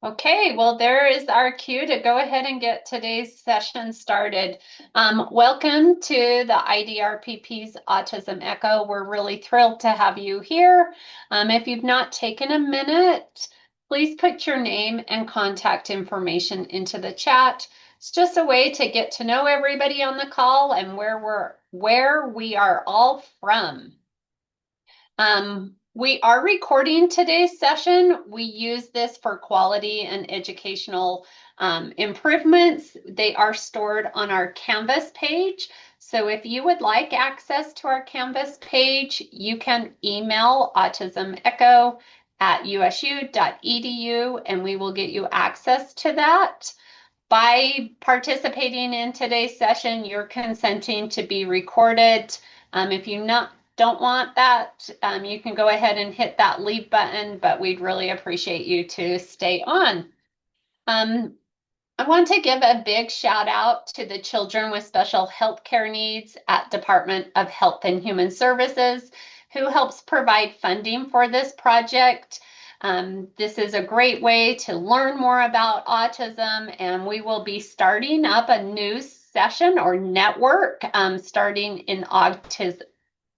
Okay, well, there is our cue to go ahead and get today's session started. Welcome to the IDRPP's Autism Echo. We're really thrilled to have you here. If you've not taken a minute, please put your name and contact information into the chat. It's just a way to get to know everybody on the call and where we are all from. We are recording today's session. We use this for quality and educational improvements. They are stored on our Canvas page. So if you would like access to our Canvas page, you can email autismecho@usu.edu and we will get you access to that. By participating in today's session, you're consenting to be recorded. If you don't want that, you can go ahead and hit that leave button, but we'd really appreciate you to stay on. I want to give a big shout out to the children with special health care needs at Department of Health and Human Services, who helps provide funding for this project. This is a great way to learn more about autism, and we will be starting up a new session or network starting in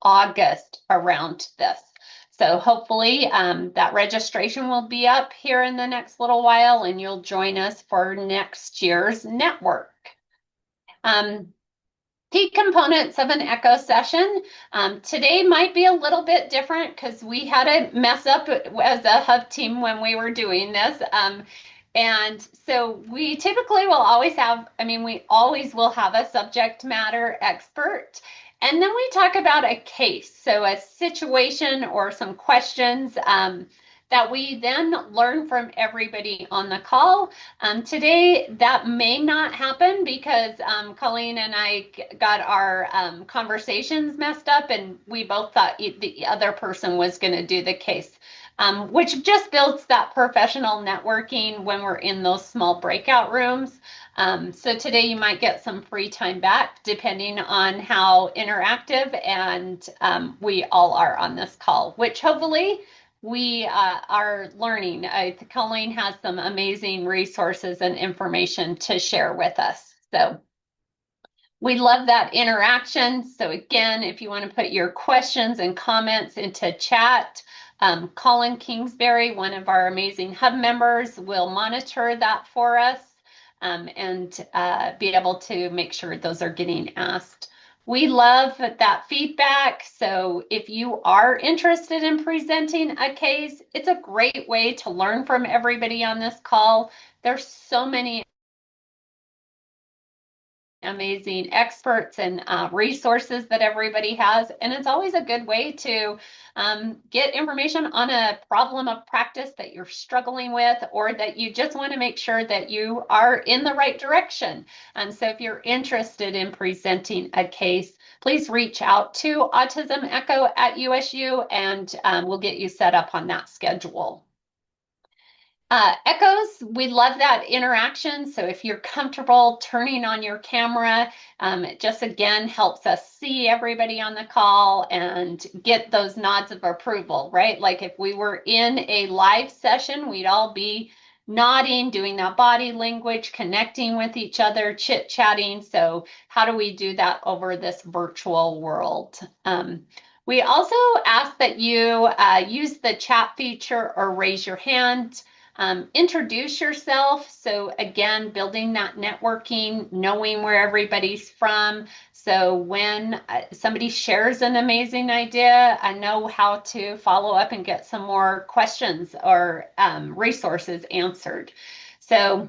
August around this. So hopefully that registration will be up here in the next little while and you'll join us for next year's network. Key components of an echo session. Today might be a little bit different because we had a mess up as a hub team when we were doing this. And so we typically will always have, we always will have a subject matter expert. And then we talk about a case, so a situation or some questions that we then learn from everybody on the call. Today, that may not happen because Calleen and I got our conversations messed up and we both thought the other person was going to do the case. Which just builds that professional networking when we're in those small breakout rooms. So today you might get some free time back depending on how interactive and we all are on this call, which hopefully we are learning. Colleen has some amazing resources and information to share with us. So we love that interaction. So again, if you want to put your questions and comments into chat, Colin Kingsbury, one of our amazing hub members, will monitor that for us and be able to make sure those are getting asked. We love that feedback. So if you are interested in presenting a case, it's a great way to learn from everybody on this call. There's so many amazing experts and resources that everybody has. And it's always a good way to get information on a problem of practice that you're struggling with or that you just want to make sure that you are in the right direction. So if you're interested in presenting a case, please reach out to Autism Echo at USU and we'll get you set up on that schedule. Echoes, we love that interaction. So if you're comfortable turning on your camera, it just again helps us see everybody on the call and get those nods of approval, right? Like if we were in a live session, we'd all be nodding, doing that body language, connecting with each other, chit-chatting. So how do we do that over this virtual world? We also ask that you use the chat feature or raise your hand. Introduce yourself. So again, building that networking, knowing where everybody's from. So when somebody shares an amazing idea, I know how to follow up and get some more questions or resources answered. So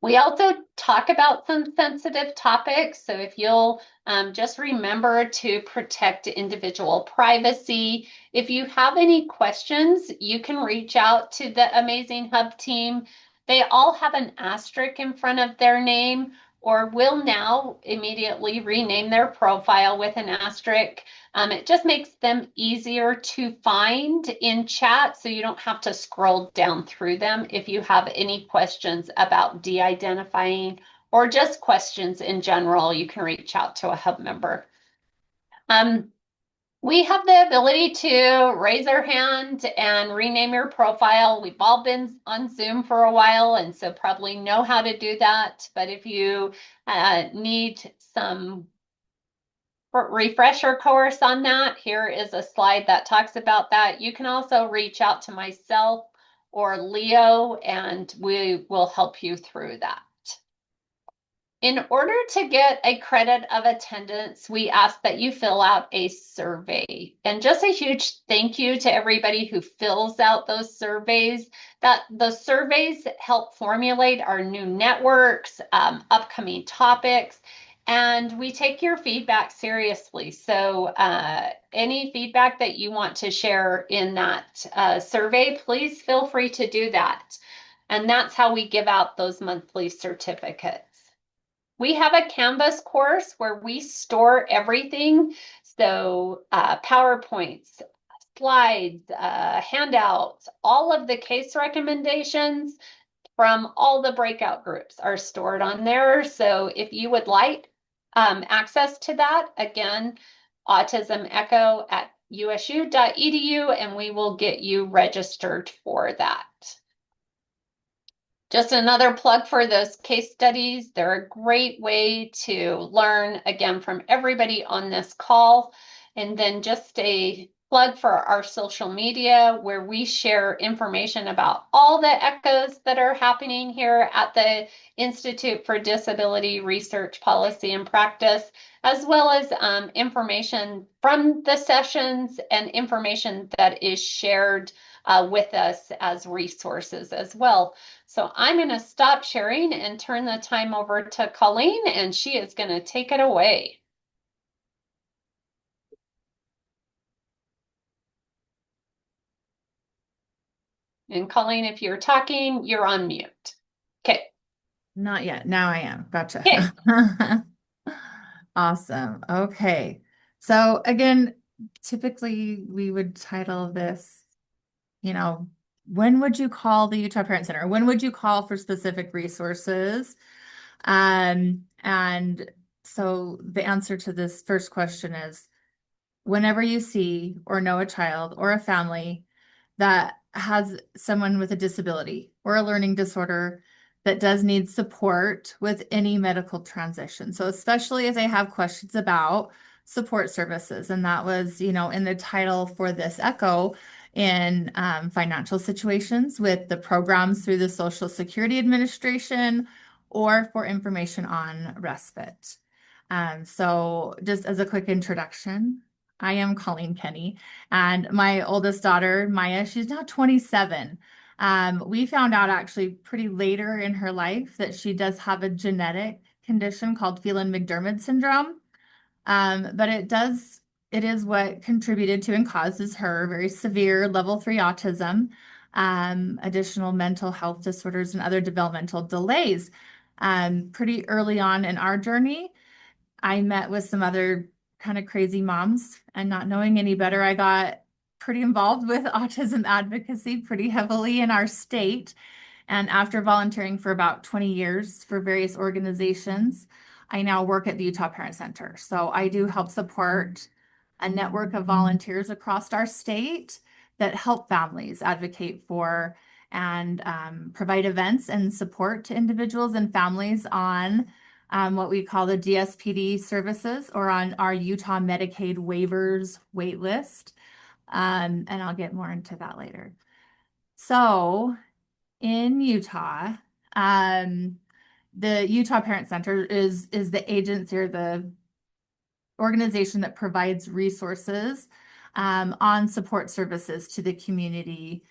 we also talk about some sensitive topics. So if you'll just remember to protect individual privacy. If you have any questions, you can reach out to the Amazing Hub team. They all have an asterisk in front of their name or will now immediately rename their profile with an asterisk. It just makes them easier to find in chat so you don't have to scroll down through them if you have any questions about de-identifying or just questions in general, you can reach out to a hub member. We have the ability to raise our hand and rename your profile. We've all been on Zoom for a while, and so probably know how to do that. But if you need some refresher course on that, here is a slide that talks about that. You can also reach out to myself or Leo, and we will help you through that. In order to get a credit of attendance, we ask that you fill out a survey. And just a huge thank you to everybody who fills out those surveys. That the surveys help formulate our new networks, upcoming topics, and we take your feedback seriously. So any feedback that you want to share in that survey, please feel free to do that. And that's how we give out those monthly certificates. We have a Canvas course where we store everything. So PowerPoints, slides, handouts, all of the case recommendations from all the breakout groups are stored on there. So if you would like access to that, again, autismecho@usu.edu, and we will get you registered for that. Just another plug for those case studies. They're a great way to learn, again, from everybody on this call. And then just a plug for our social media, where we share information about all the echoes that are happening here at the Institute for Disability Research, Policy, and Practice, as well as information from the sessions and information that is shared with us as resources as well. So I'm going to stop sharing and turn the time over to Calleen, and she is going to take it away. And Calleen, if you're talking, you're on mute. Okay. Not yet. Now I am. Gotcha. Okay. Awesome. Okay. So again, typically we would title this, when would you call the Utah Parent Center? When would you call for specific resources? And so the answer to this first question is whenever you see or know a child or a family that has someone with a disability or a learning disorder that does need support with any medical transition. So especially if they have questions about support services. And that was, in the title for this echo in financial situations with the programs through the Social Security Administration or for information on respite. So just as a quick introduction, I am Calleen Kenney, and my oldest daughter, Maya, she's now 27. We found out actually pretty later in her life that she does have a genetic condition called Phelan McDermott syndrome. But it is what contributed to and causes her very severe level 3 autism, additional mental health disorders, and other developmental delays. Pretty early on in our journey, I met with some other kind of crazy moms, and not knowing any better, I got pretty involved with autism advocacy pretty heavily in our state. And after volunteering for about 20 years for various organizations, I now work at the Utah Parent Center. So I do help support a network of volunteers across our state that help families advocate for and provide events and support to individuals and families on what we call the DSPD services or on our Utah Medicaid waivers wait list. And I'll get more into that later. So in Utah, the Utah Parent Center is the agency or the organization that provides resources on support services to the community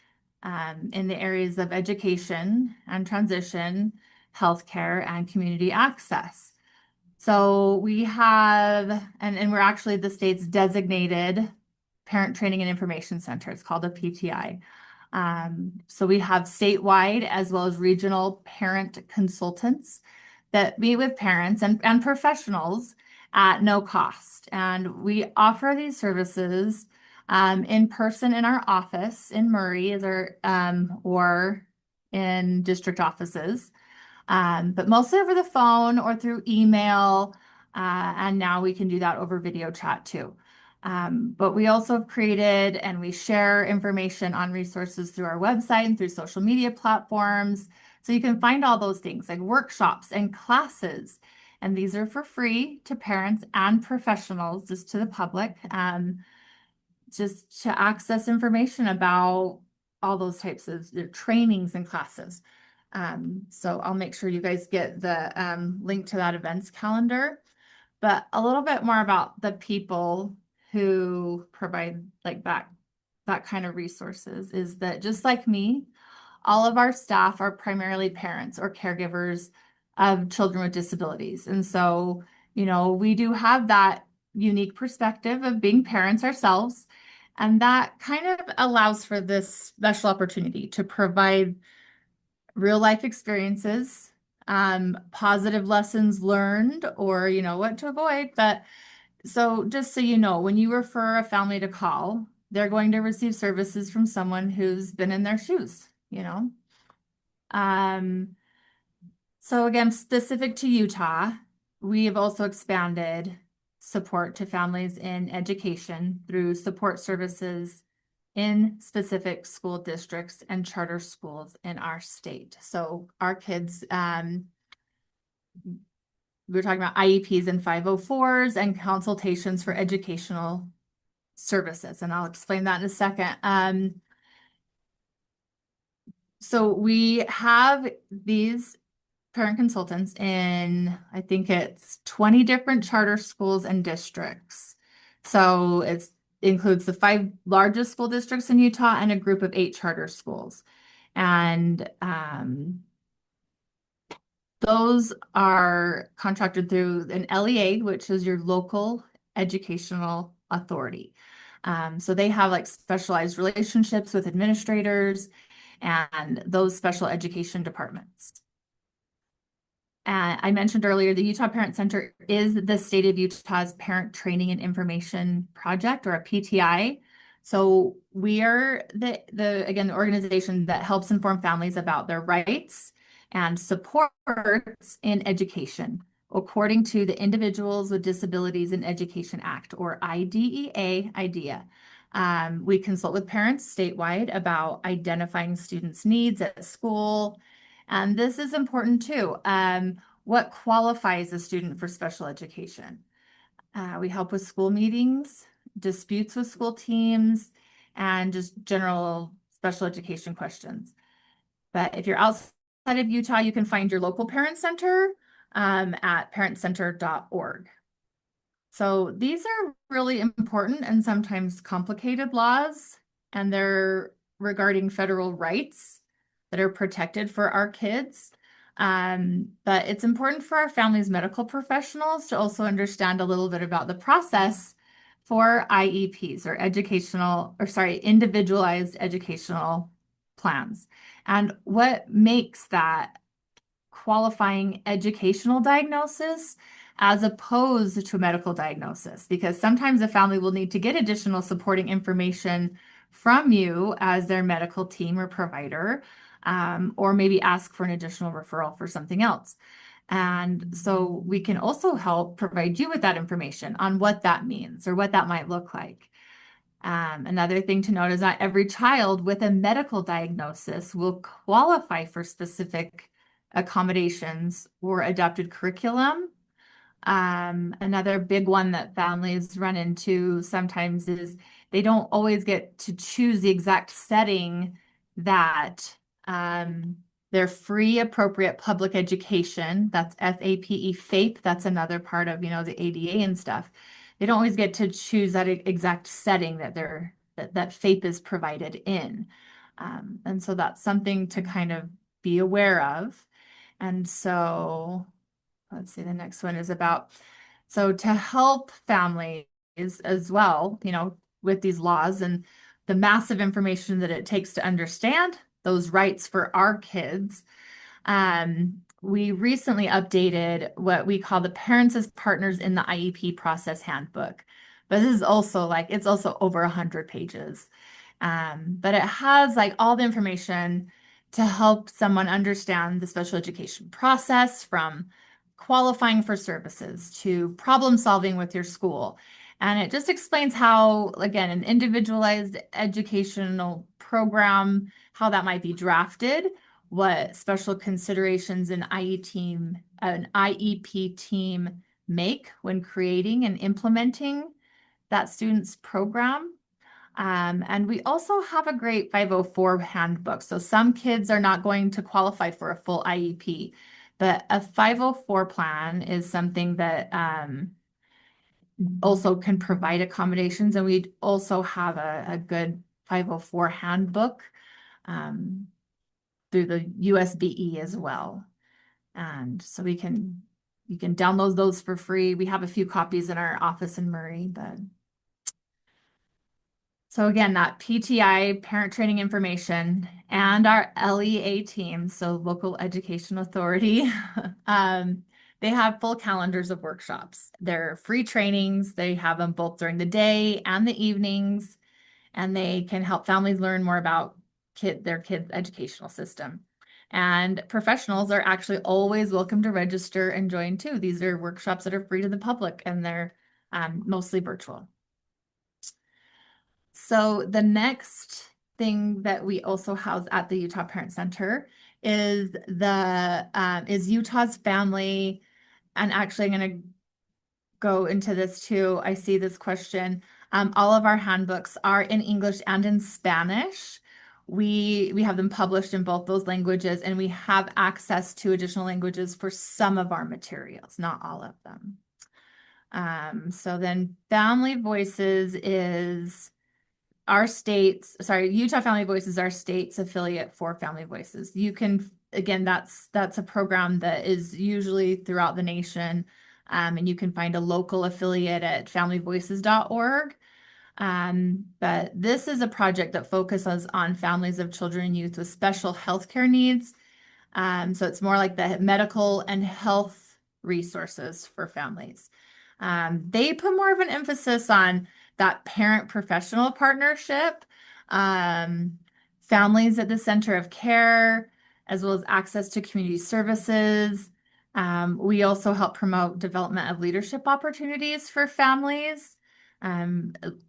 in the areas of education and transition, healthcare, and community access. So we have, and we're actually the state's designated parent training and information center. It's called a PTI. So we have statewide as well as regional parent consultants that meet with parents and professionals at no cost. And we offer these services in person in our office in Murray or in district offices, but mostly over the phone or through email. And now we can do that over video chat too. But we also have created and we share information on resources through our website and through social media platforms. So you can find all those things like workshops and classes. And these are for free to parents and professionals, just to the public, just to access information about all those types of trainings and classes. So I'll make sure you guys get the link to that events calendar. But a little bit more about the people who provide like that kind of resources is that just like me, all of our staff are primarily parents or caregivers of children with disabilities. And so, we do have that unique perspective of being parents ourselves. And that kind of allows for this special opportunity to provide real life experiences, positive lessons learned, or, what to avoid. But so just so you know, when you refer a family to call, they're going to receive services from someone who's been in their shoes. Um, so again, specific to Utah, we have also expanded support to families in education through support services in specific school districts and charter schools in our state. So our kids, we were talking about IEPs and 504s and consultations for educational services, and I'll explain that in a second. So we have these parent consultants in, I think it's 20 different charter schools and districts. So it includes the 5 largest school districts in Utah and a group of 8 charter schools. And those are contracted through an LEA, which is your local educational authority. So they have like specialized relationships with administrators and those special education departments. I mentioned earlier, the Utah Parent Center is the state of Utah's parent training and information project, or a PTI. So we are the organization that helps inform families about their rights and supports in education according to the Individuals with Disabilities in Education Act, or IDEA. We consult with parents statewide about identifying students' needs at school. And this is important too. What qualifies a student for special education? We help with school meetings, disputes with school teams, and just general special education questions. But if you're outside of Utah, you can find your local parent center at parentcenter.org. So these are really important and sometimes complicated laws, and they're regarding federal rights that are protected for our kids. But it's important for our families' medical professionals to also understand a little bit about the process for IEPs, or individualized educational plans, and what makes that qualifying educational diagnosis as opposed to a medical diagnosis, because sometimes a family will need to get additional supporting information from you as their medical team or provider, or maybe ask for an additional referral for something else. And so we can also help provide you with that information on what that means or what that might look like. Another thing to note is not every child with a medical diagnosis will qualify for specific accommodations or adapted curriculum. Another big one that families run into sometimes is they don't always get to choose the exact setting that their free appropriate public education, that's FAPE, that's another part of, the ADA and stuff. They don't always get to choose that exact setting that that FAPE is provided in. And so that's something to kind of be aware of. And so let's see, the next one is so to help families as well, with these laws and the massive information that it takes to understand those rights for our kids. We recently updated what we call the Parents as Partners in the IEP Process Handbook. But this is also it's also over 100 pages. But it has all the information to help someone understand the special education process, from qualifying for services to problem solving with your school. And it just explains how, again, an individualized educational program, how that might be drafted, what special considerations an IEP team make when creating and implementing that student's program. And we also have a great 504 handbook. So some kids are not going to qualify for a full IEP, but a 504 plan is something that also can provide accommodations. And we also have a good 504 handbook through the USBE as well. And so you can download those for free. We have a few copies in our office in Murray, but so again, that PTI, parent training information, and our LEA team, so local education authority, they have full calendars of workshops. They're free trainings. They have them both during the day and the evenings, and they can help families learn more about their kids' educational system. And professionals are actually always welcome to register and join too. These are workshops that are free to the public, and they're mostly virtual. So the next thing that we also house at the Utah Parent Center is Utah's family. And actually, I'm going to go into this too. I see this question. All of our handbooks are in English and in Spanish. We have them published in both those languages, and we have access to additional languages for some of our materials, not all of them. So then Family Voices is Utah Family Voices is our state's affiliate for Family Voices. You can, again, that's a program that is usually throughout the nation, and you can find a local affiliate at familyvoices.org. But this is a project that focuses on families of children and youth with special healthcare needs. So it's more like the medical and health resources for families. They put more of an emphasis on that parent-professional partnership, families at the center of care, as well as access to community services. We also help promote development of leadership opportunities for families, a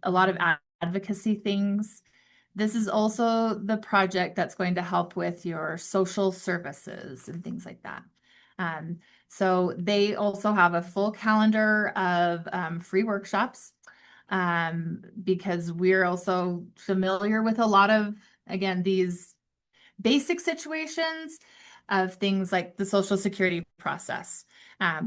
lot of advocacy things. This is also the project that's going to help with your social services and things like that. So they also have a full calendar of free workshops because we're also familiar with a lot of, again, these basic situations of things like the Social Security process.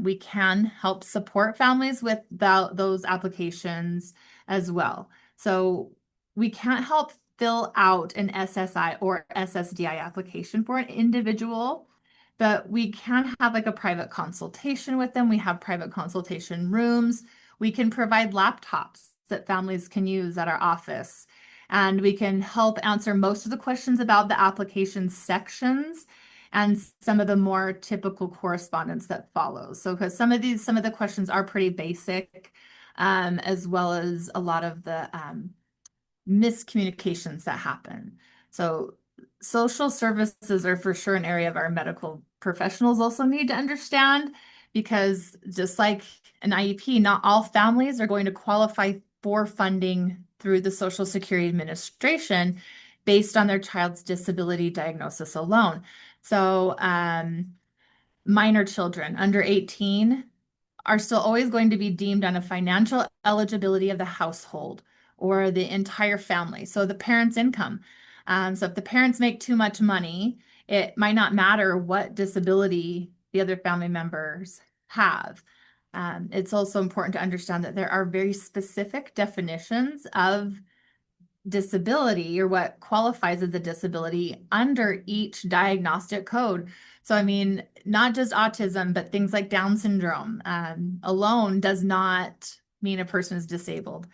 We can help support families with those applications as well. So we can't help fill out an SSI or SSDI application for an individual, but we can have like a private consultation with them. We have private consultation rooms. We can provide laptops that families can use at our office. And we can help answer most of the questions about the application sections and some of the more typical correspondence that follows. So because some of the questions are pretty basic, as well as a lot of the miscommunications that happen. So social services are for sure an area of our medical professionals also need to understand, because just like an IEP, not all families are going to qualify for funding through the Social Security Administration based on their child's disability diagnosis alone. So minor children under 18 are still always going to be deemed on a financial eligibility of the household or the entire family. So the parents' income. So if the parents make too much money, it might not matter what disability the other family members have. It's also important to understand that there are very specific definitions of disability or what qualifies as a disability under each diagnostic code. So, I mean, not just autism, but things like Down syndrome alone does not mean a person is disabled.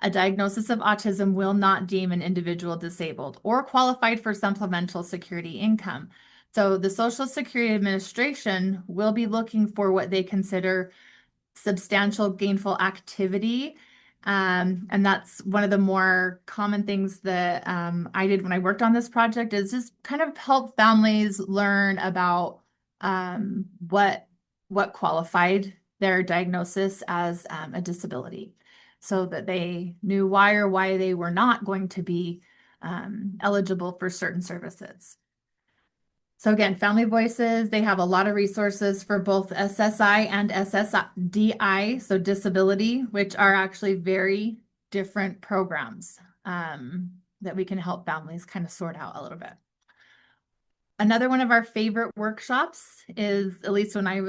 A diagnosis of autism will not deem an individual disabled or qualified for supplemental security income. So the Social Security Administration will be looking for what they consider substantial gainful activity. And that's one of the more common things that I did when I worked on this project, is just kind of help families learn about what qualified their diagnosis as a disability. so that they knew why they were not going to be eligible for certain services. So again, Family Voices, they have a lot of resources for both SSI and SSDI, so disability, which are actually very different programs that we can help families kind of sort out a little bit. Another one of our favorite workshops is, at least when I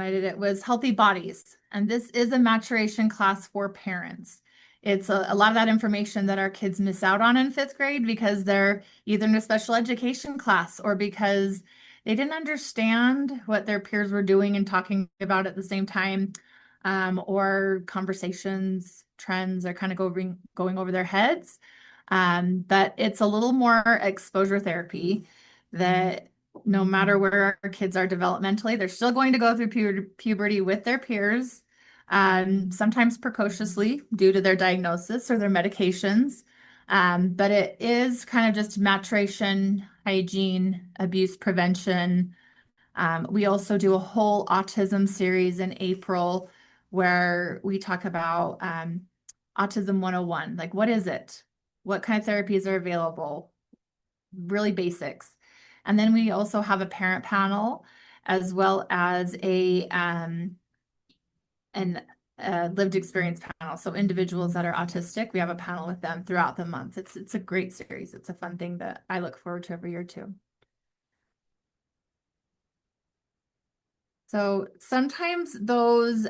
did it, was Healthy Bodies. And this is a maturation class for parents. It's a lot of that information that our kids miss out on in fifth grade because they're either in a special education class or because they didn't understand what their peers were doing and talking about at the same time, or conversations, trends are kind of going over their heads. But it's a little more exposure therapy that no matter where our kids are developmentally, they're still going to go through puberty with their peers, sometimes precociously due to their diagnosis or their medications. But it is kind of just maturation, hygiene, abuse prevention. We also do a whole autism series in April where we talk about Autism 101. Like, what is it? What kind of therapies are available? Really basics. And then we also have a parent panel as well as an lived experience panel. So individuals that are autistic, we have a panel with them throughout the month. It's a great series. It's a fun thing that I look forward to every year too. So sometimes those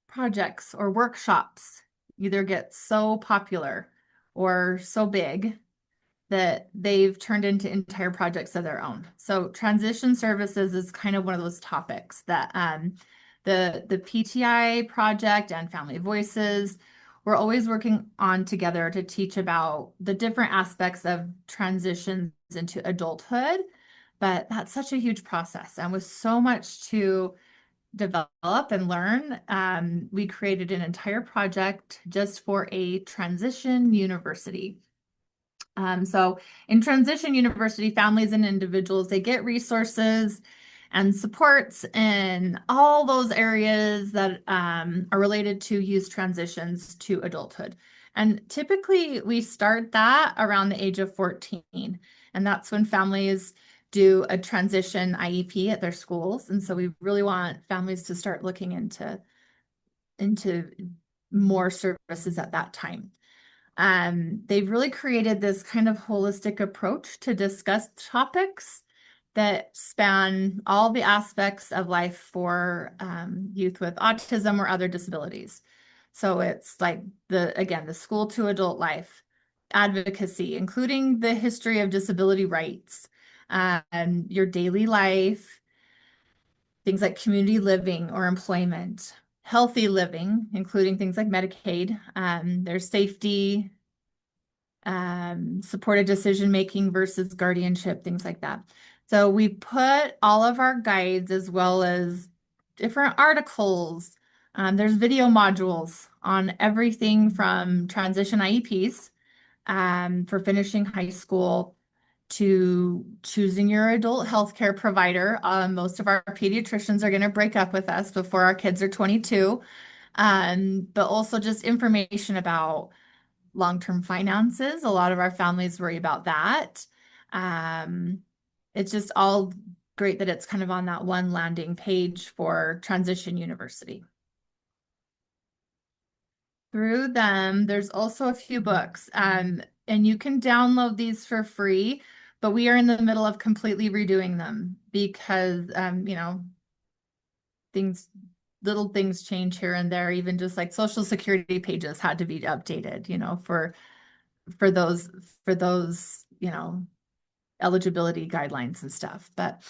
projects or workshops either get so popular or so big that they've turned into entire projects of their own. So transition services is kind of one of those topics that the PTI project and Family Voices, we're always working on together to teach about the different aspects of transitions into adulthood. But that's such a huge process. And with so much to develop and learn, we created an entire project just for a transition university. So in Transition University, families and individuals, they get resources and supports in all those areas that are related to youth transitions to adulthood. And typically we start that around the age of 14. And that's when families do a transition IEP at their schools. And so we really want families to start looking into more services at that time. They've really created this kind of holistic approach to discuss topics that span all the aspects of life for youth with autism or other disabilities. So it's like the school to adult life, advocacy, including the history of disability rights, your daily life, things like community living or employment, healthy living, including things like Medicaid, there's safety, supported decision-making versus guardianship, things like that. So we put all of our guides as well as different articles. There's video modules on everything from transition IEPs for finishing high school to choosing your adult healthcare provider. Most of our pediatricians are going to break up with us before our kids are 22. But also just information about long-term finances. A lot of our families worry about that. It's just all great that it's kind of on that one landing page for Transition University. Through them, there's also a few books, and you can download these for free, but we are in the middle of completely redoing them because, little things change here and there, even just like Social Security pages had to be updated, for those, eligibility guidelines and stuff. But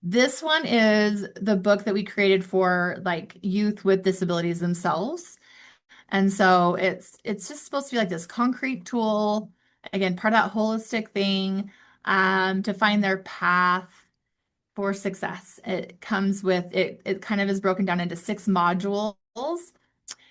this one is the book that we created for like youth with disabilities themselves. And so it's just supposed to be like this concrete tool, again, part of that holistic thing, to find their path for success. It comes with it kind of is broken down into 6 modules,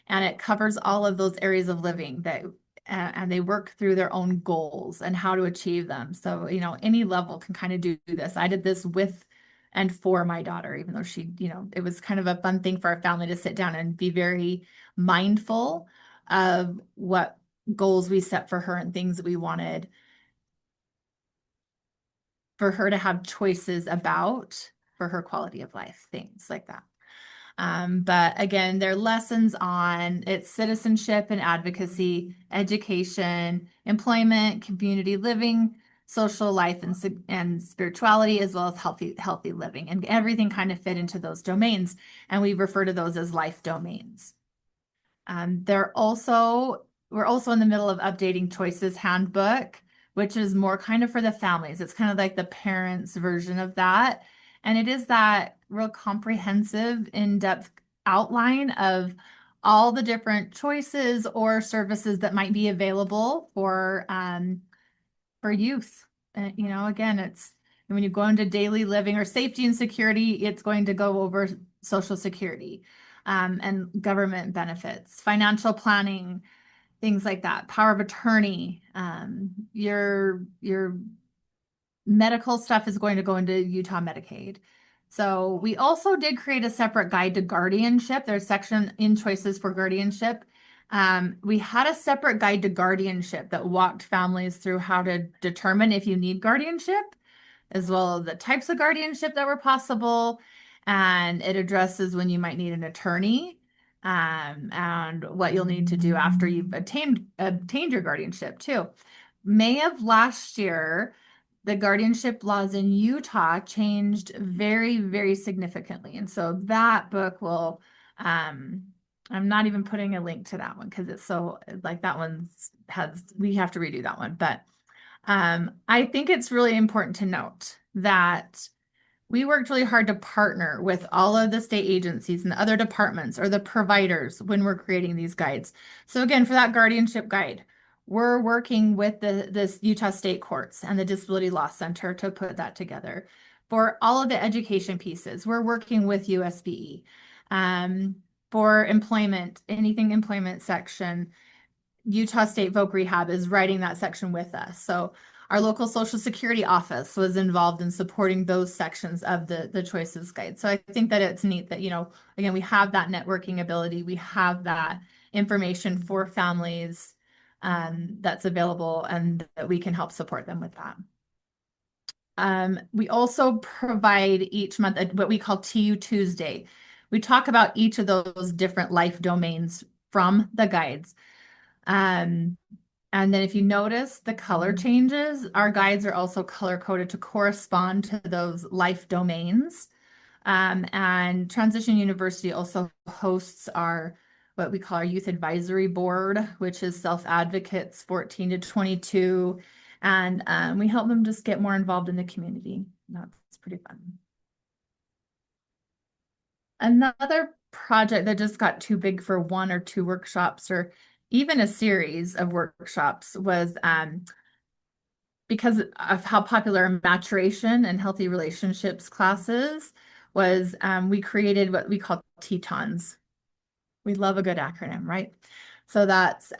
and it covers all of those areas of living that and they work through their own goals and how to achieve them. So, any level can kind of do this. I did this with and for my daughter, even though she, it was kind of a fun thing for our family to sit down and be very mindful of what goals we set for her and things that we wanted for her to have choices about for her quality of life, things like that. But again, they're lessons on its citizenship and advocacy, education, employment, community living, social life, and spirituality, as well as healthy living. And everything kind of fit into those domains. And we refer to those as life domains. We're also in the middle of updating Choices Handbook, which is more kind of for the families. It's kind of like the parents' version of that. And it is that real comprehensive, in-depth outline of all the different choices or services that might be available for youth. Again, it's when you go into daily living or safety and security, it's going to go over Social Security, and government benefits, financial planning, things like that, power of attorney, your medical stuff is going to go into Utah Medicaid. So we also did create a separate guide to guardianship. There's a section in Choices for Guardianship. We had a separate guide to guardianship that walked families through how to determine if you need guardianship, as well as the types of guardianship that were possible. And it addresses when you might need an attorney, and what you'll need to do after you've obtained your guardianship too. May of last year, the guardianship laws in Utah changed very, very significantly. And so that book will, I'm not even putting a link to that one because it's so like that we have to redo that one. But I think it's really important to note that we worked really hard to partner with all of the state agencies and the other departments or the providers when we're creating these guides. So again, for that guardianship guide, we're working with this Utah State Courts and the Disability Law Center to put that together. For all of the education pieces, we're working with USBE. For employment, anything employment section, Utah State Voc Rehab is writing that section with us. So our local Social Security office was involved in supporting those sections of the Choices Guide. So I think that it's neat that, again, we have that networking ability. We have that information for families that's available and that we can help support them with that. We also provide each month what we call TU Tuesday. We talk about each of those different life domains from the guides. And then if you notice the color changes, our guides are also color coded to correspond to those life domains. And Transition University also hosts what we call our Youth Advisory Board, which is self-advocates 14 to 22. And we help them just get more involved in the community. That's pretty fun. Another project that just got too big for one or two workshops or even a series of workshops was because of how popular maturation and healthy relationships classes was, we created what we call Tetons. We love a good acronym, right? So that's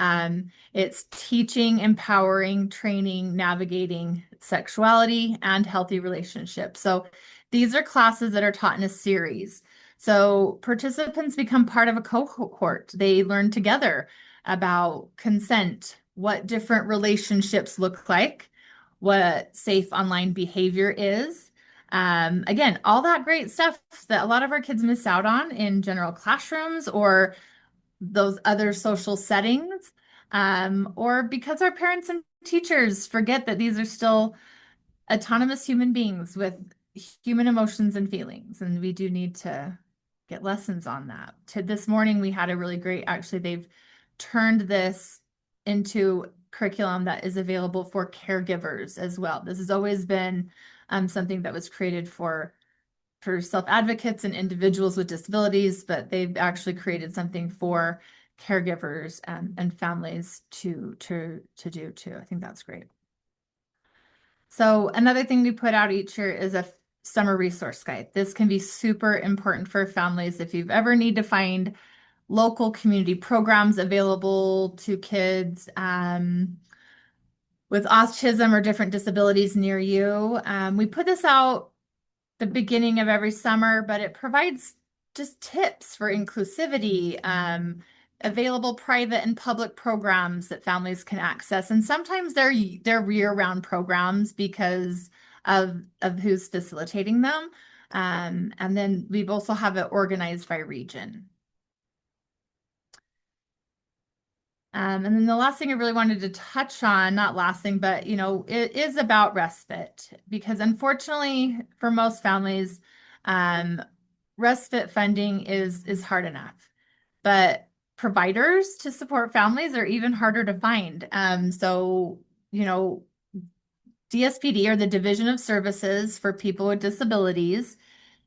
it's teaching, empowering, training, navigating sexuality and healthy relationships. So these are classes that are taught in a series. So participants become part of a cohort. They learn together about consent, what different relationships look like, what safe online behavior is. Again, all that great stuff that a lot of our kids miss out on in general classrooms or those other social settings, or because our parents and teachers forget that these are still autonomous human beings with human emotions and feelings, and we do need to get lessons on that. This morning, we had a really great, actually, they've turned this into curriculum that is available for caregivers as well. This has always been something that was created for self-advocates and individuals with disabilities, but they've actually created something for caregivers and families to do too. I think that's great. So another thing we put out each year is a summer resource guide. This can be super important for families if you've ever need to find local community programs available to kids with autism or different disabilities near you. We put this out the beginning of every summer, but it provides just tips for inclusivity, available private and public programs that families can access. And sometimes they're year-round programs because of who's facilitating them. And then we've also have it organized by region. And then the last thing I really wanted to touch on, not last thing, but it is about respite because unfortunately for most families, respite funding is hard enough. But providers to support families are even harder to find. So, DSPD, or the Division of Services for People with Disabilities,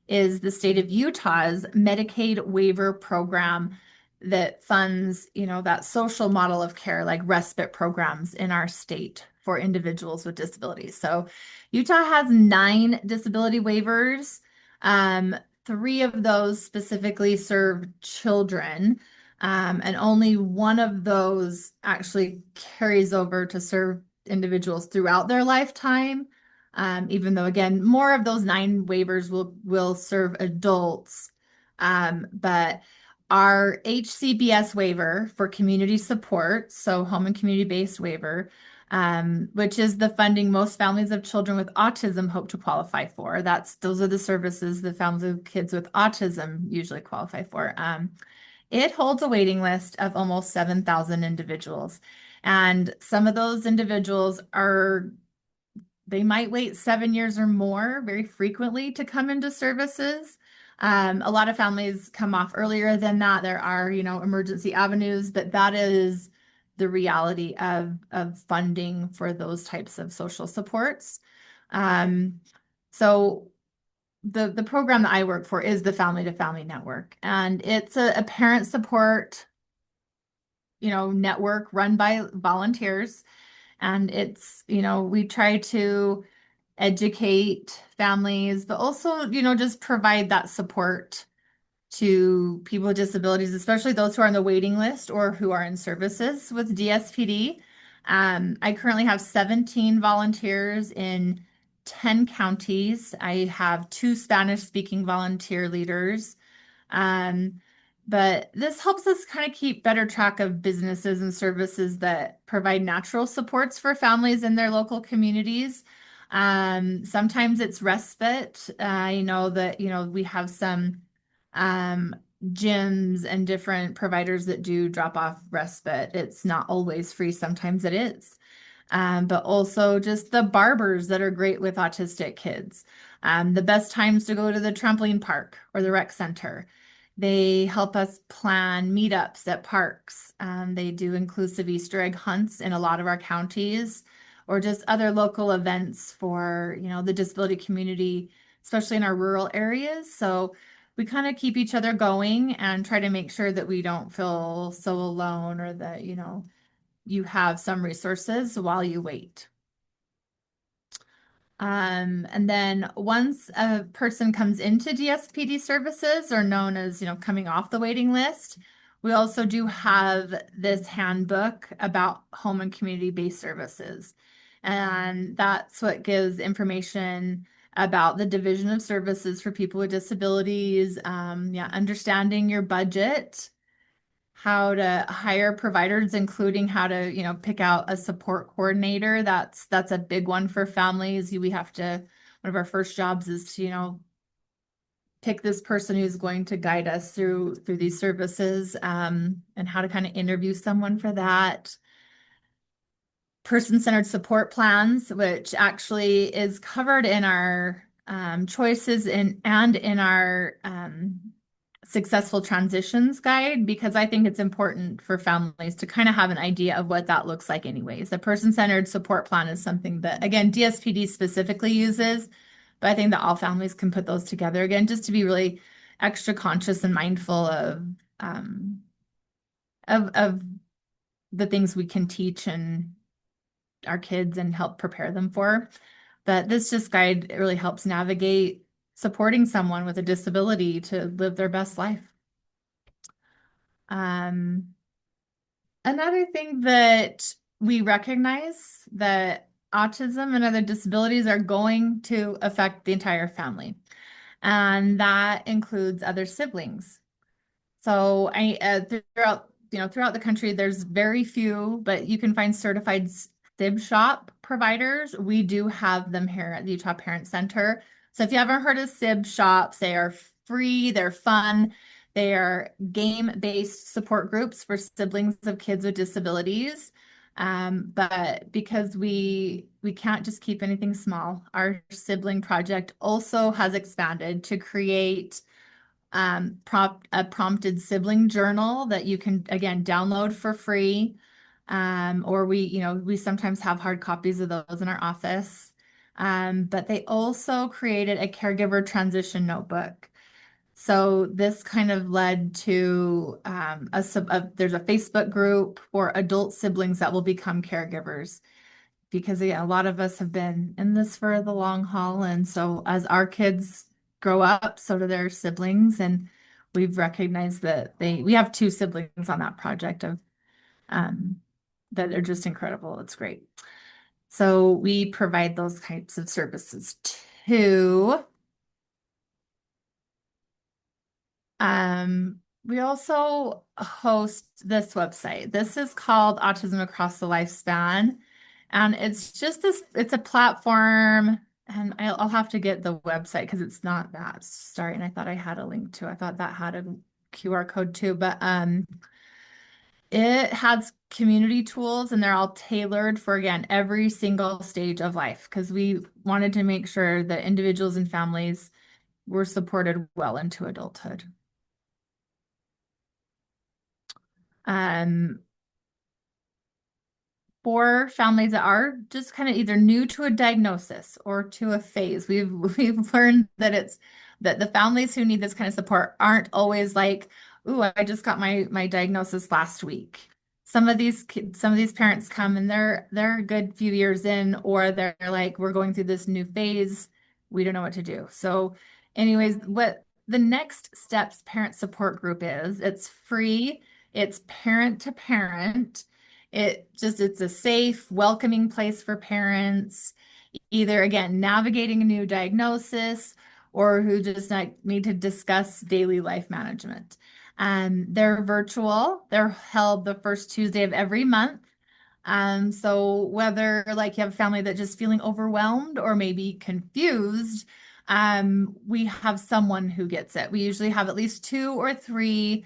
is the state of Utah's Medicaid waiver program that funds, that social model of care, like respite programs in our state for individuals with disabilities. So Utah has 9 disability waivers. 3 of those specifically serve children, and only one of those actually carries over to serve individuals throughout their lifetime. Even though, again, more of those 9 waivers will serve adults. But our HCBS waiver for community support, so home and community-based waiver, which is the funding most families of children with autism hope to qualify for. Those are the services the families of kids with autism usually qualify for. It holds a waiting list of almost 7,000 individuals. And some of those individuals they might wait 7 years or more very frequently to come into services. A lot of families come off earlier than that. There are, emergency avenues, but that is the reality of funding for those types of social supports. So the program that I work for is the Family to Family Network, and it's a parent support, network run by volunteers. And it's, we try to educate families, but also, just provide that support to people with disabilities, especially those who are on the waiting list or who are in services with DSPD. I currently have 17 volunteers in 10 counties. I have 2 Spanish-speaking volunteer leaders. Um, but this helps us kind of keep better track of businesses and services that provide natural supports for families in their local communities. Sometimes it's respite. I know that, we have some gyms and different providers that do drop off respite. It's not always free. Sometimes it is. But also just the barbers that are great with autistic kids. The best times to go to the trampoline park or the rec center. They help us plan meetups at parks. They do inclusive Easter egg hunts in a lot of our counties, or just other local events for, the disability community, especially in our rural areas. So we kind of keep each other going and try to make sure that we don't feel so alone, or that, you have some resources while you wait. And then once a person comes into DSPD services, or known as, coming off the waiting list, we also do have this handbook about home and community-based services. And that's what gives information about the Division of Services for People with Disabilities, understanding your budget, how to hire providers, including how to, pick out a support coordinator. That's a big one for families. One of our first jobs is to, pick this person who's going to guide us through these services, and how to kind of interview someone for that. Person-centered support plans, which actually is covered in our choices and in our successful transitions guide, because I think it's important for families to kind of have an idea of what that looks like anyways. The person-centered support plan is something that, again, DSPD specifically uses, but I think that all families can put those together, again, just to be really extra conscious and mindful of the things we can teach and our kids and help prepare them for. But this just guide really helps navigate supporting someone with a disability to live their best life. Another thing that we recognize, that autism and other disabilities are going to affect the entire family, and that includes other siblings. So throughout throughout the country, there's very few, but you can find certified SIB shop providers. We do have them here at the Utah Parent Center. So if you haven't heard of SIB shops, they are free, they're fun. They are game-based support groups for siblings of kids with disabilities. But because we can't just keep anything small, our sibling project also has expanded to create a prompted sibling journal that you can again download for free. Or we sometimes have hard copies of those in our office. But they also created a caregiver transition notebook. So this kind of led to there's a Facebook group for adult siblings that will become caregivers because a lot of us have been in this for the long haul. And so as our kids grow up, so do their siblings. And we've recognized that we have two siblings on that project of um, that are just incredible. It's great. So we provide those types of services too. We also host this website. This is called Autism Across the Lifespan. And it's a platform, and I'll have to get the website because it's not that. Sorry, and I thought I had a link to. I thought that had a QR code too, but it has community tools and they're all tailored for, again, every single stage of life because we wanted to make sure that individuals and families were supported well into adulthood. Um, for families that are just kind of either new to a diagnosis or to a phase, we've learned that the families who need this kind of support aren't always like, "Ooh, I just got my diagnosis last week." Some of these parents come and they're a good few years in, or they're like, "We're going through this new phase. We don't know what to do." So, anyways, what the next steps parent support group is, it's free, it's parent to parent. It's a safe, welcoming place for parents, either again, navigating a new diagnosis or who just need to discuss daily life management. They're virtual. They're held the first Tuesday of every month. So whether like you have a family that just feeling overwhelmed or maybe confused, we have someone who gets it. We usually have at least two or three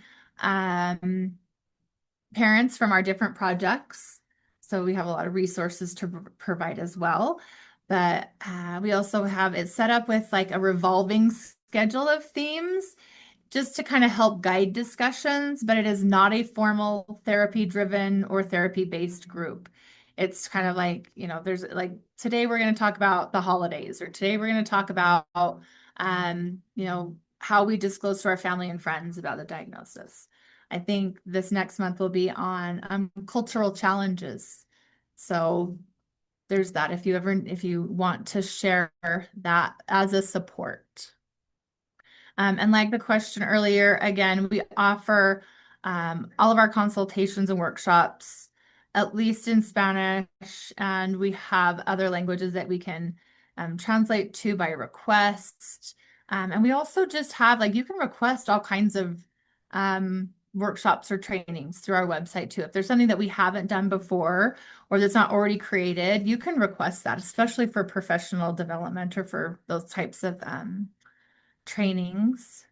parents from our different projects. So we have a lot of resources to provide as well. But we also have it set up with like a revolving schedule of themes just to kind of help guide discussions, but it is not a formal therapy driven or therapy based group. It's kind of like, there's like today we're going to talk about the holidays, or today we're going to talk about, how we disclose to our family and friends about the diagnosis. I think this next month will be on cultural challenges. So there's that if you want to share that as a support. And like the question earlier, again, we offer all of our consultations and workshops, at least in Spanish, and we have other languages that we can translate to by request. And we also just have, like, you can request all kinds of workshops or trainings through our website too. If there's something that we haven't done before or that's not already created, you can request that, especially for professional development or for those types of trainings.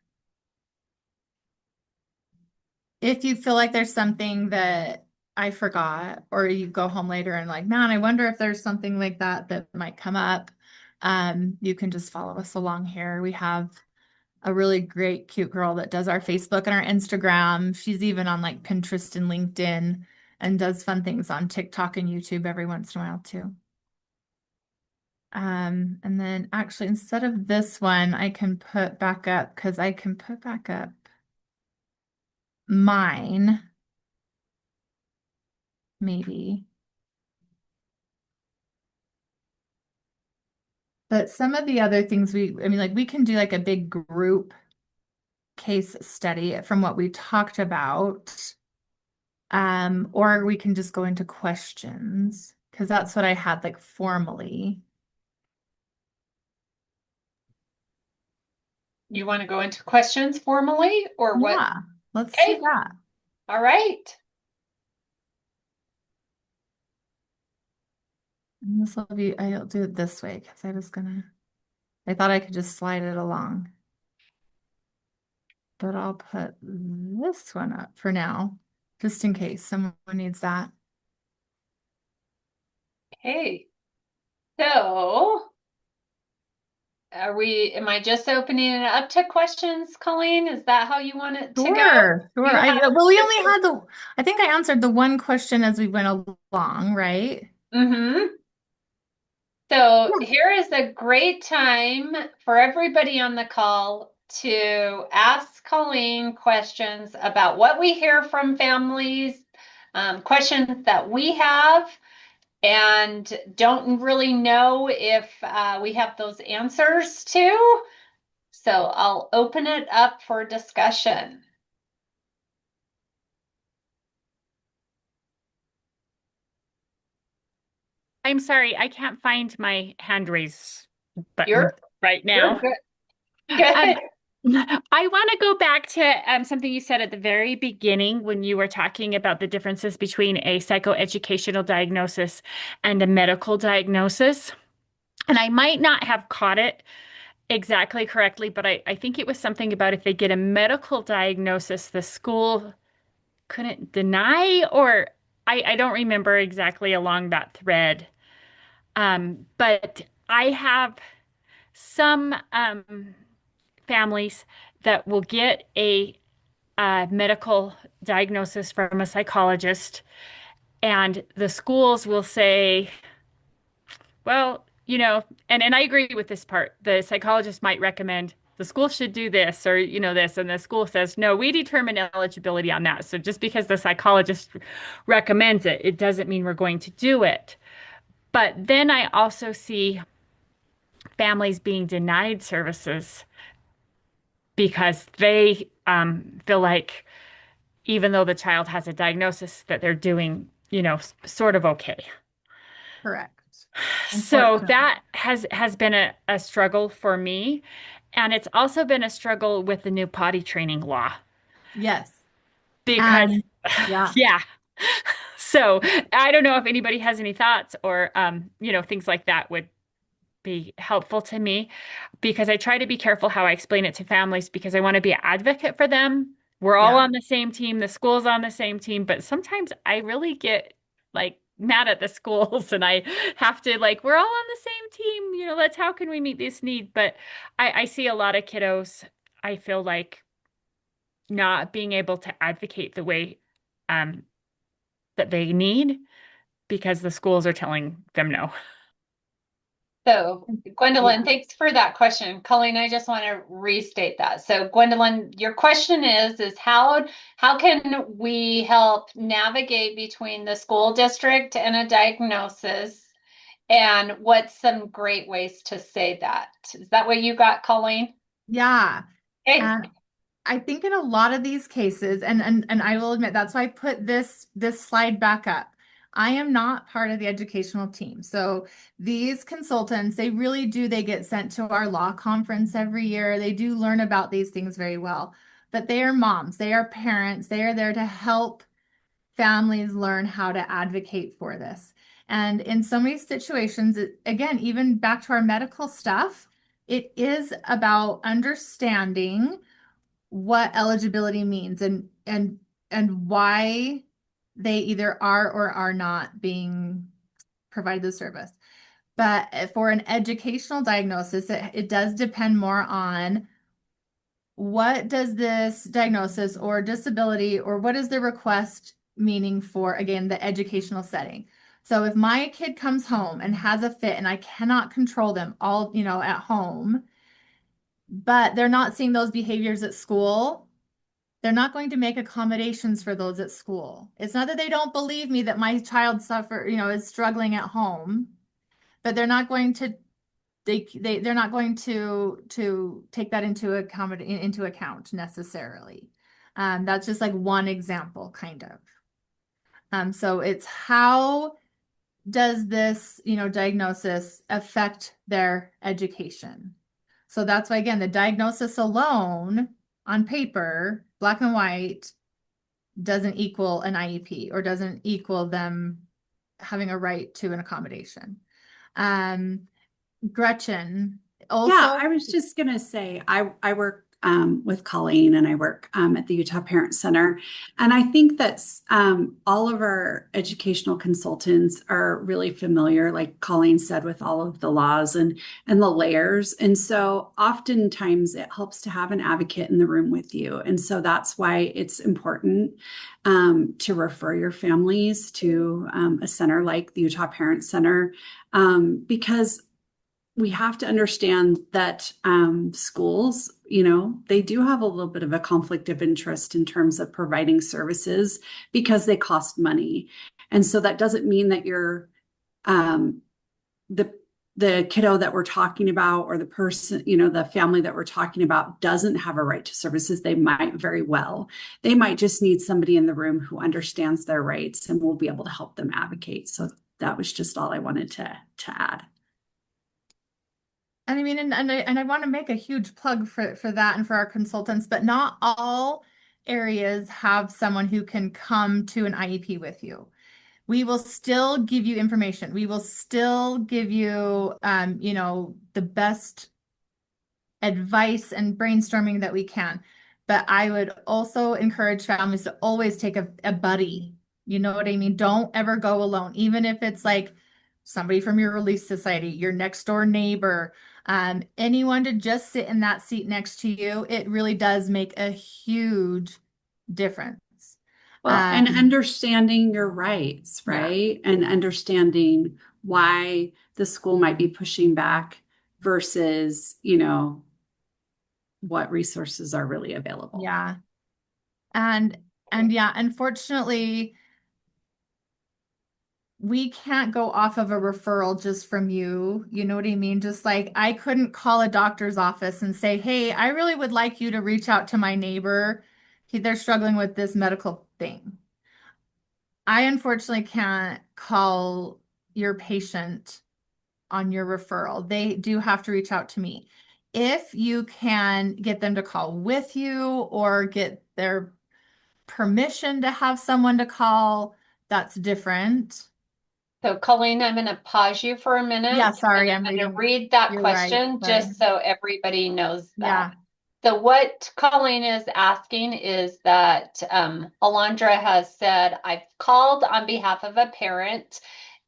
If you feel like there's something that I forgot, or you go home later and like, man, I wonder if there's something like that might come up, you can just follow us along here. We have a really great, cute girl that does our Facebook and our Instagram. She's even on like Pinterest and LinkedIn and does fun things on TikTok and YouTube every once in a while too. And then actually, instead of this one, I can put back up because I can put back up mine, maybe. But some of the other things like we can do like a big group case study from what we talked about. Or we can just go into questions because that's what I had like formally. You want to go into questions formally or what? Yeah, let's do Okay. that. All right. And this will be, I'll do it this way because I thought I could just slide it along. But I'll put this one up for now, just in case someone needs that. Okay. So am I just opening it up to questions, Colleen? Is that how you want it to go? Sure, Do sure. you have Well, we only had I think I answered the one question as we went along, right? Mm-hmm. So Yeah. here is a great time for everybody on the call to ask Colleen questions about what we hear from families, questions that we have, and don't really know if we have those answers to. So I'll open it up for discussion. I'm sorry, I can't find my hand raise button You're right you're now. good. Um, Good. I want to go back to something you said at the very beginning when you were talking about the differences between a psychoeducational diagnosis and a medical diagnosis. And I might not have caught it exactly correctly, but I think it was something about if they get a medical diagnosis, the school couldn't deny, or I don't remember exactly along that thread. But I have some families that will get a medical diagnosis from a psychologist, and the schools will say, well, and I agree with this part. The psychologist might recommend the school should do this or, this, and the school says, no, we determine eligibility on that. So just because the psychologist recommends it, it doesn't mean we're going to do it. But then I also see families being denied services because they feel like even though the child has a diagnosis that they're doing, sort of okay. Correct. So Unfortunately. that has been a struggle for me. And it's also been a struggle with the new potty training law Yes. because, And yeah. yeah. So I don't know if anybody has any thoughts or, things like that would be helpful to me because I try to be careful how I explain it to families because I want to be an advocate for them. We're all Yeah. on the same team, the school's on the same team, but sometimes I really get like mad at the schools and I have to like, we're all on the same team, how can we meet this need? But I see a lot of kiddos, I feel like not being able to advocate the way um, that they need because the schools are telling them no. So, Gwendolyn, Yeah. thanks for that question. Colleen, I just want to restate that. So, Gwendolyn, your question is how can we help navigate between the school district and a diagnosis? And what's some great ways to say that? Is that what you got, Colleen? Yeah. Okay. And I think in a lot of these cases, and I will admit that's why I put this slide back up. I am not part of the educational team. So these consultants, they get sent to our law conference every year. They do learn about these things very well. But they are moms, they are parents, they are there to help families learn how to advocate for this. And in so many situations, again, even back to our medical stuff, it is about understanding what eligibility means and why they either are or are not being provided the service. But for an educational diagnosis, it does depend more on what does this diagnosis or disability or what is the request meaning for, again, the educational setting. So if my kid comes home and has a fit and I cannot control them all, at home, but they're not seeing those behaviors at school, they're not going to make accommodations for those at school. It's not that they don't believe me that my child is struggling at home, but they're not going to take that into account necessarily. That's just like one example, kind of. So it's how does this, diagnosis affect their education? So that's why, again, the diagnosis alone on paper, black and white, doesn't equal an IEP or doesn't equal them having a right to an accommodation. Gretchen, Yeah, also, I was just going to say, I work with Calleen and I work at the Utah Parent Center. And I think that's all of our educational consultants are really familiar, like Calleen said, with all of the laws and the layers. And so oftentimes it helps to have an advocate in the room with you. And so that's why it's important to refer your families to a center like the Utah Parent Center, because we have to understand that schools, they do have a little bit of a conflict of interest in terms of providing services because they cost money. And so that doesn't mean that you're the kiddo that we're talking about or the person, the family that we're talking about doesn't have a right to services. They might very well. They might just need somebody in the room who understands their rights and will be able to help them advocate. So that was just all I wanted to add. and I mean, and I want to make a huge plug for that and for our consultants, but not all areas have someone who can come to an IEP with you. We will still give you information. We will still give you, the best advice and brainstorming that we can. But I would also encourage families to always take a buddy. You know what I mean? Don't ever go alone, even if it's like somebody from your Relief Society, your next door neighbor, anyone to just sit in that seat next to you. It really does make a huge difference. Well, and understanding your rights, right? Yeah. And understanding why the school might be pushing back versus, what resources are really available. Yeah. And yeah, unfortunately, we can't go off of a referral just from you. You know what I mean? Just like I couldn't call a doctor's office and say, hey, I really would like you to reach out to my neighbor. They're struggling with this medical thing. I unfortunately can't call your patient on your referral. They do have to reach out to me. If you can get them to call with you or get their permission to have someone to call, that's different. So Colleen, I'm going to pause you for a minute. Yeah, sorry, I'm I'm going to reading. read that You're question right. Sorry. just so everybody knows Yeah. that. So what Colleen is asking is that Alondra has said, I've called on behalf of a parent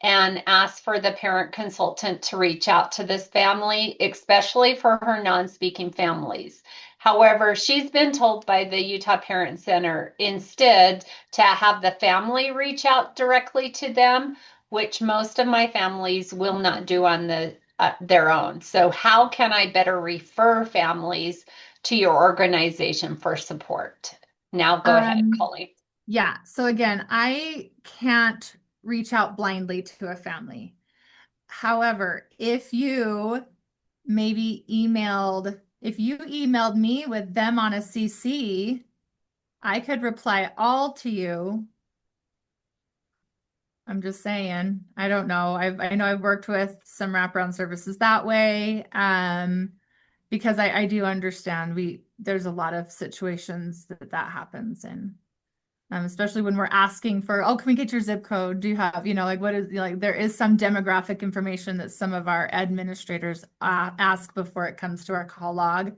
and asked for the parent consultant to reach out to this family, especially for her non-speaking families. However, she's been told by the Utah Parent Center instead to have the family reach out directly to them, which most of my families will not do on their own. So how can I better refer families to your organization for support? Now go ahead, Colleen. Yeah. So again, I can't reach out blindly to a family. However, if you emailed me with them on a CC, I could reply all to you. I'm just saying, I don't know. I know I've worked with some wraparound services that way. Because I do understand there's a lot of situations that happens in. Especially when we're asking for, oh, can we get your zip code? Do you have, like what is like there is some demographic information that some of our administrators ask before it comes to our call log.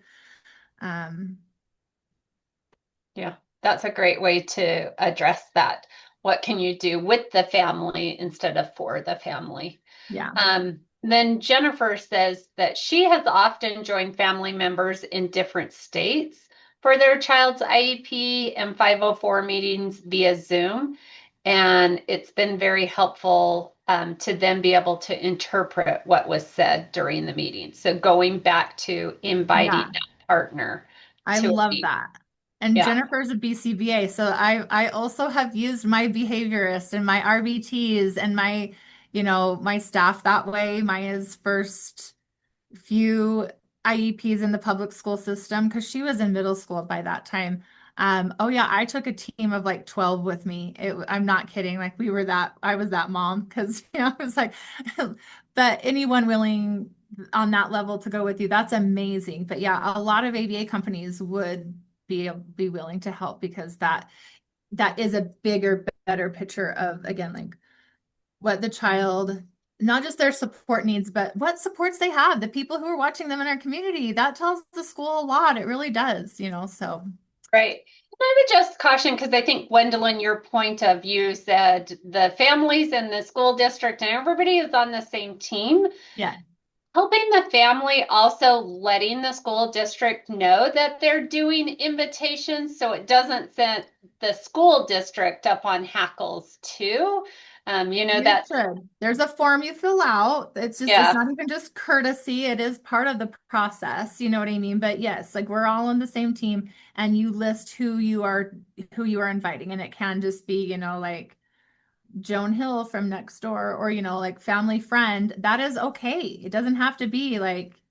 Yeah, that's a great way to address that. What can you do with the family instead of for the family? Yeah. Then Jennifer says that she has often joined family members in different states for their child's IEP and 504 meetings via Zoom. And it's been very helpful to then be able to interpret what was said during the meeting. So going back to inviting that partner. I love that. And Jennifer's a BCBA. So I also have used my behaviorist and my RBTs and my, my staff that way. Maya's first few IEPs in the public school system, because she was in middle school by that time. Oh yeah, I took a team of like 12 with me. I'm not kidding. Like I was that mom because I was like, but anyone willing on that level to go with you, that's amazing. But yeah, a lot of ABA companies would be willing to help because that that is a bigger, better picture of, again, like what the child, not just their support needs, but what supports they have, the people who are watching them in our community. That tells the school a lot. It really does, so. Right. And I would just caution, because I think, Gwendolyn, your point of view said the families and the school district and everybody is on the same team. Yeah. Helping the family, also letting the school district know that they're doing invitations so it doesn't set the school district up on hackles too. You should. There's a form you fill out. It's Yeah. not even just courtesy. It is part of the process. You know what I mean? But yes, like we're all on the same team, and you list who you are inviting. And it can just be, like Joan Hill from next door, or, like family friend. That is okay. It doesn't have to be like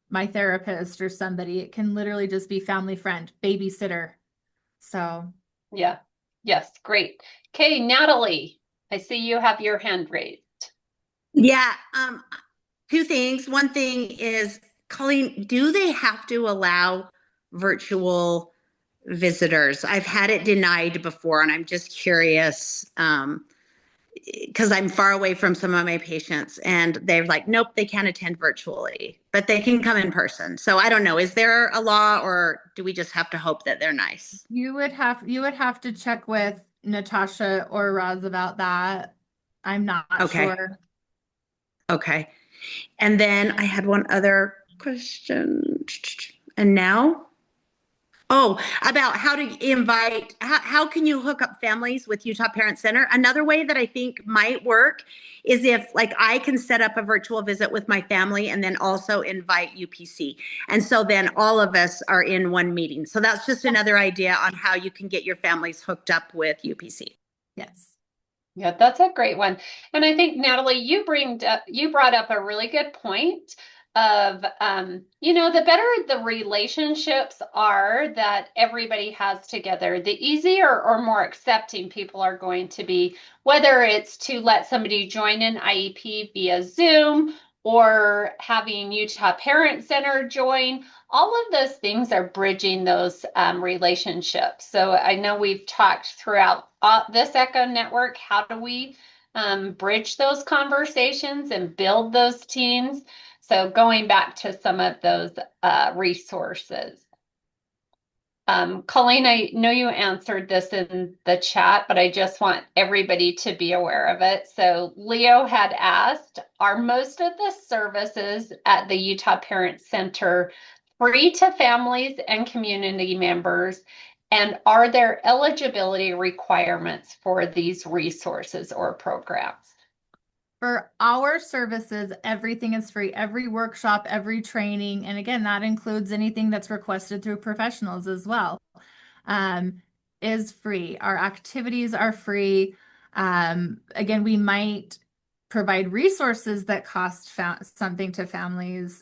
my therapist or somebody. It can literally just be family friend, babysitter. So Yeah. Yes. Great. Okay, Natalie, I see you have your hand raised. Yeah, two things. One thing is, Colleen, do they have to allow virtual visitors? I've had it denied before, and I'm just curious, because I'm far away from some of my patients, and they're like, nope, they can't attend virtually, but they can come in person. So I don't know, is there a law, or do we just have to hope that they're nice? you would have to check with Natasha or Roz about that. I'm not Okay. sure. Okay. And then I had one other question. And now? Oh, about how to invite, how can you hook up families with Utah Parent Center? Another way that I think might work is if, like, I can set up a virtual visit with my family and then also invite UPC. And so then all of us are in one meeting. So that's just another idea on how you can get your families hooked up with UPC. Yes. Yeah, that's a great one. And I think, Natalie, you brought up a really good point of, the better the relationships are that everybody has together, the easier or more accepting people are going to be, whether it's to let somebody join an IEP via Zoom or having Utah Parent Center join. All of those things are bridging those relationships. So I know we've talked throughout this Echo Network, how do we bridge those conversations and build those teams? So going back to some of those resources. Colleen, I know you answered this in the chat, but I just want everybody to be aware of it. So Leo had asked, are most of the services at the Utah Parent Center free to families and community members? And are there eligibility requirements for these resources or programs? For our services, everything is free. Every workshop, every training, and again, that includes anything that's requested through professionals as well, is free. Our activities are free. Again, we might provide resources that cost something to families,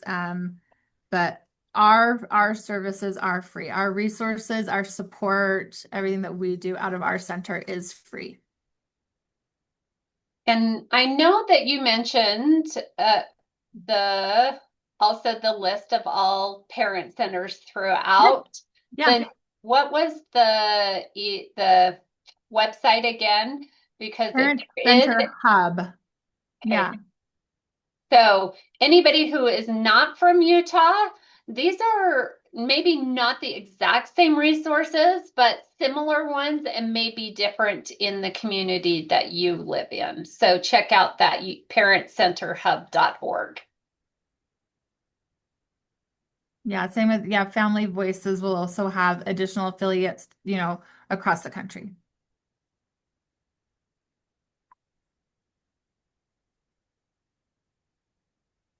but our services are free. Our resources, our support, everything that we do out of our center is free. And I know that you mentioned also the list of all parent centers throughout. Yeah. What was the website again? Because Parent it Center is. Hub. Okay. Yeah. So anybody who is not from Utah, these are maybe not the exact same resources, but similar ones, and maybe different in the community that you live in. So check out that parentcenterhub.org. Yeah, same with, Family Voices will also have additional affiliates, across the country.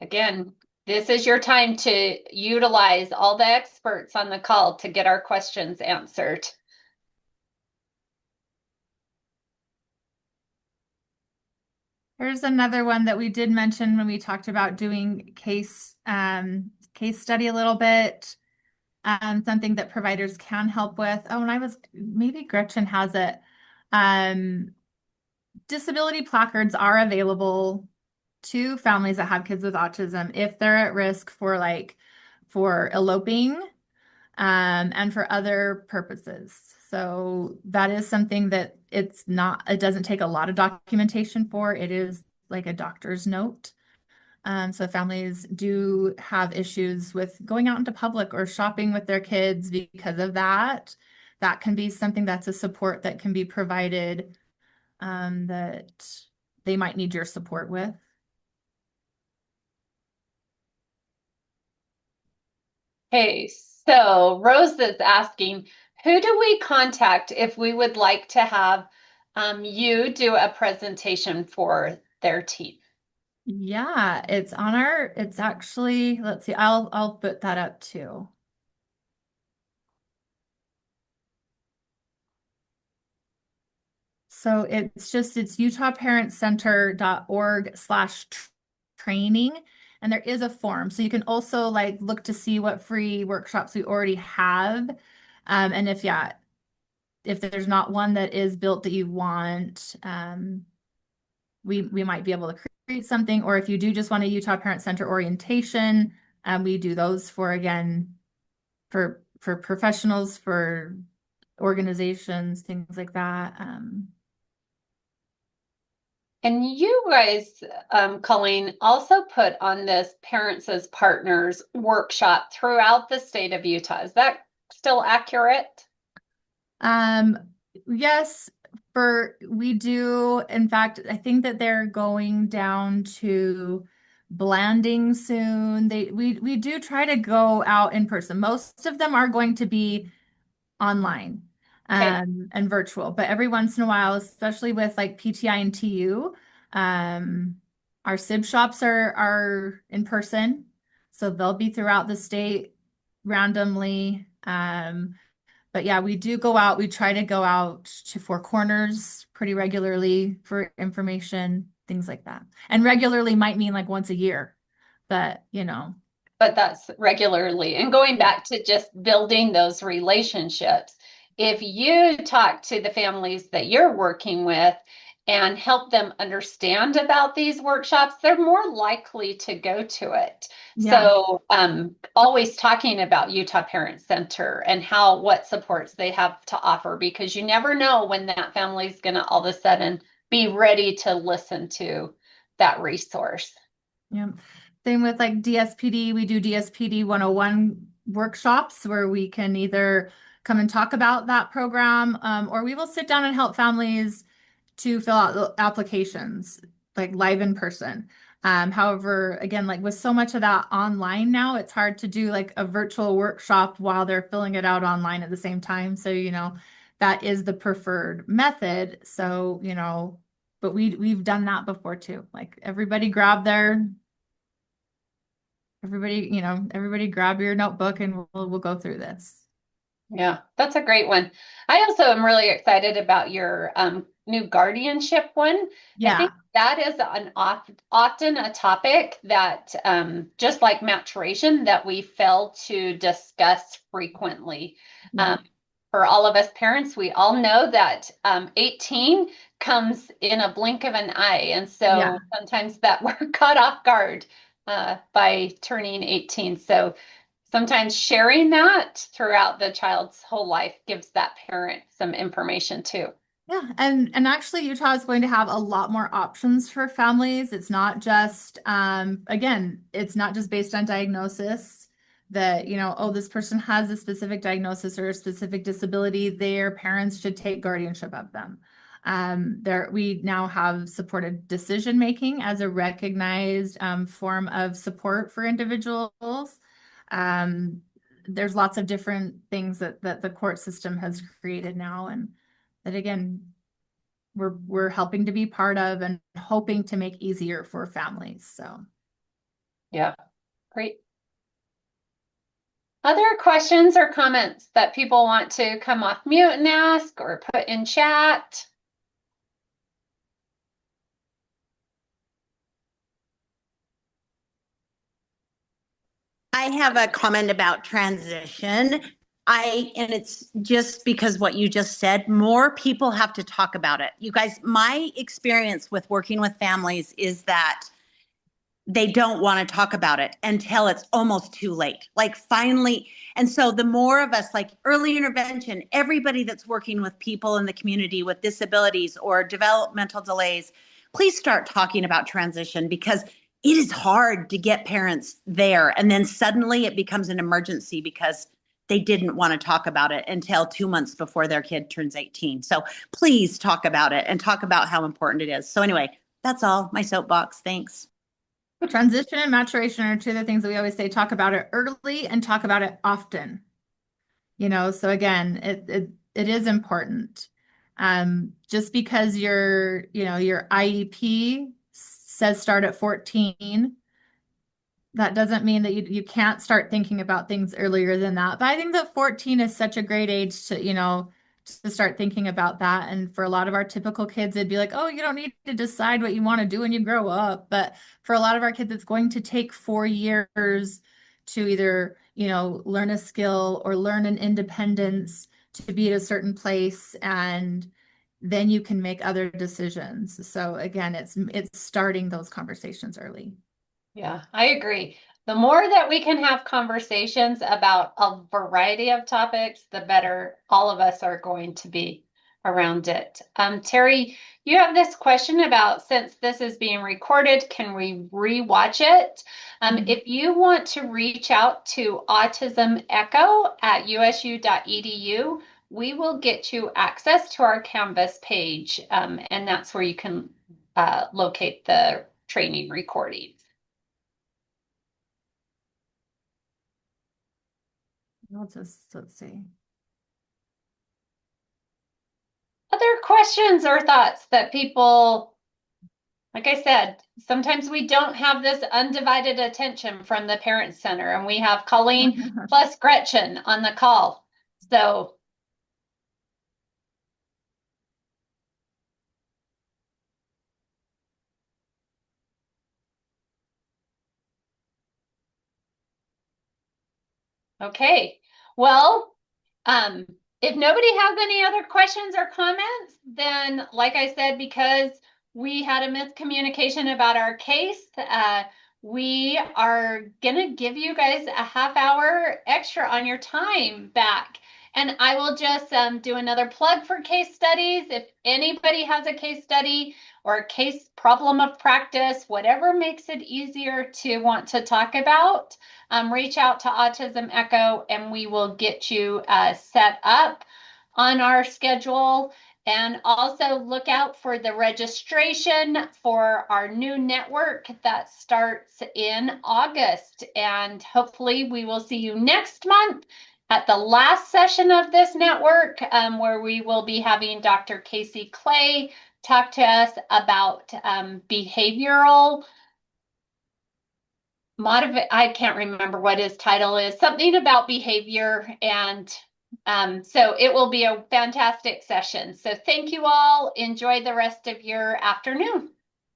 Again, this is your time to utilize all the experts on the call to get our questions answered. Here's another one that we did mention when we talked about doing case study a little bit. Something that providers can help with. Oh, and maybe Gretchen has it. Disability placards are available to families that have kids with autism if they're at risk for eloping. and for other purposes. So that is something that it doesn't take a lot of documentation for. It is like a doctor's note. So families do have issues with going out into public or shopping with their kids because of that. That can be something that's a support that can be provided, that they might need your support with. Okay, so Rose is asking, who do we contact if we would like to have you do a presentation for their team? Yeah, it's actually, let's see, I'll put that up too. So it's utahparentcenter.org/training, and there is a form. So you can also like look to see what free workshops we already have. And if there's not one that is built that you want, we might be able to create something. Or if you do just want a Utah Parent Center orientation, we do those for professionals, for organizations, things like that. And you guys, Calleen, also put on this Parents as Partners workshop throughout the state of Utah. Is that still accurate? Yes, we do. In fact, I think that they're going down to Blanding soon. We do try to go out in person. Most of them are going to be online, Okay. and virtual, but every once in a while, especially with like PTI and TU, our SIB shops are in person, so they'll be throughout the state randomly. But yeah, we do go out. We try to go out to Four Corners pretty regularly for information, things like that. And regularly might mean like once a year, but But that's regularly. And going back to just building those relationships, if you talk to the families that you're working with and help them understand about these workshops, they're more likely to go to it. Yeah. So always talking about Utah Parent Center and what supports they have to offer, because you never know when that family is going to all of a sudden be ready to listen to that resource. Yeah. Same with like DSPD. We do DSPD 101 workshops where we can either come and talk about that program, or we will sit down and help families to fill out the applications, like live in person. However, again, like with so much of that online now, it's hard to do like a virtual workshop while they're filling it out online at the same time. So, that is the preferred method. So, but we've done that before too. Like everybody grab your notebook and we'll go through this. Yeah, that's a great one. I also am really excited about your new guardianship one. Yeah. I think that is often a topic that, just like maturation, that we fail to discuss frequently. Yeah. For all of us parents, we all know that 18 comes in a blink of an eye. And so sometimes that we're caught off guard by turning 18. So sometimes sharing that throughout the child's whole life gives that parent some information too. Yeah, and actually Utah is going to have a lot more options for families. It's not just again, it's not just based on diagnosis that, oh, this person has a specific diagnosis or a specific disability, their parents should take guardianship of them. We now have supported decision making as a recognized form of support for individuals. There's lots of different things that the court system has created now, and that again, we're helping to be part of and hoping to make easier for families. So yeah, great. Other questions or comments that people want to come off mute and ask or put in chat? I have a comment about transition. And it's just because what you just said, more people have to talk about it. You guys, my experience with working with families is that they don't want to talk about it until it's almost too late. Like finally, and so the more of us, like early intervention, everybody that's working with people in the community with disabilities or developmental delays, please start talking about transition, because it is hard to get parents there. And then suddenly it becomes an emergency because they didn't want to talk about it until 2 months before their kid turns 18. So please talk about it and talk about how important it is. So anyway, that's all. My soapbox. Thanks. Transition and maturation are two of the things that we always say, talk about it early and talk about it often. You know, so again, it is important. Just because your IEP says start at 14, that doesn't mean that you can't start thinking about things earlier than that. But I think that 14 is such a great age to, to start thinking about that. And for a lot of our typical kids, it'd be like, oh, you don't need to decide what you want to do when you grow up. But for a lot of our kids, it's going to take 4 years to either, learn a skill or learn an independence to be at a certain place. And then you can make other decisions. So again, it's starting those conversations early. Yeah, I agree. The more that we can have conversations about a variety of topics, the better all of us are going to be around it. Terry, you have this question about, since this is being recorded, can we rewatch it? If you want to reach out to Autism Echo at usu.edu, we will get you access to our Canvas page, and that's where you can locate the training recordings. Let's see. Other questions or thoughts that people, like I said, sometimes we don't have this undivided attention from the Parent Center, and we have Calleen plus Gretchen on the call. So okay, well, if nobody has any other questions or comments, then like I said, because we had a miscommunication about our case, we are gonna give you guys a half-hour extra on your time back. And I will just do another plug for case studies. If anybody has a case study or a case problem of practice, whatever makes it easier to want to talk about, reach out to Autism Echo and we will get you set up on our schedule. And also look out for the registration for our new network that starts in August. And hopefully we will see you next month at the last session of this network, where we will be having Dr. Casey Clay talk to us about behavioral I can't remember what his title is, something about behavior. And so it will be a fantastic session. So thank you all. Enjoy the rest of your afternoon.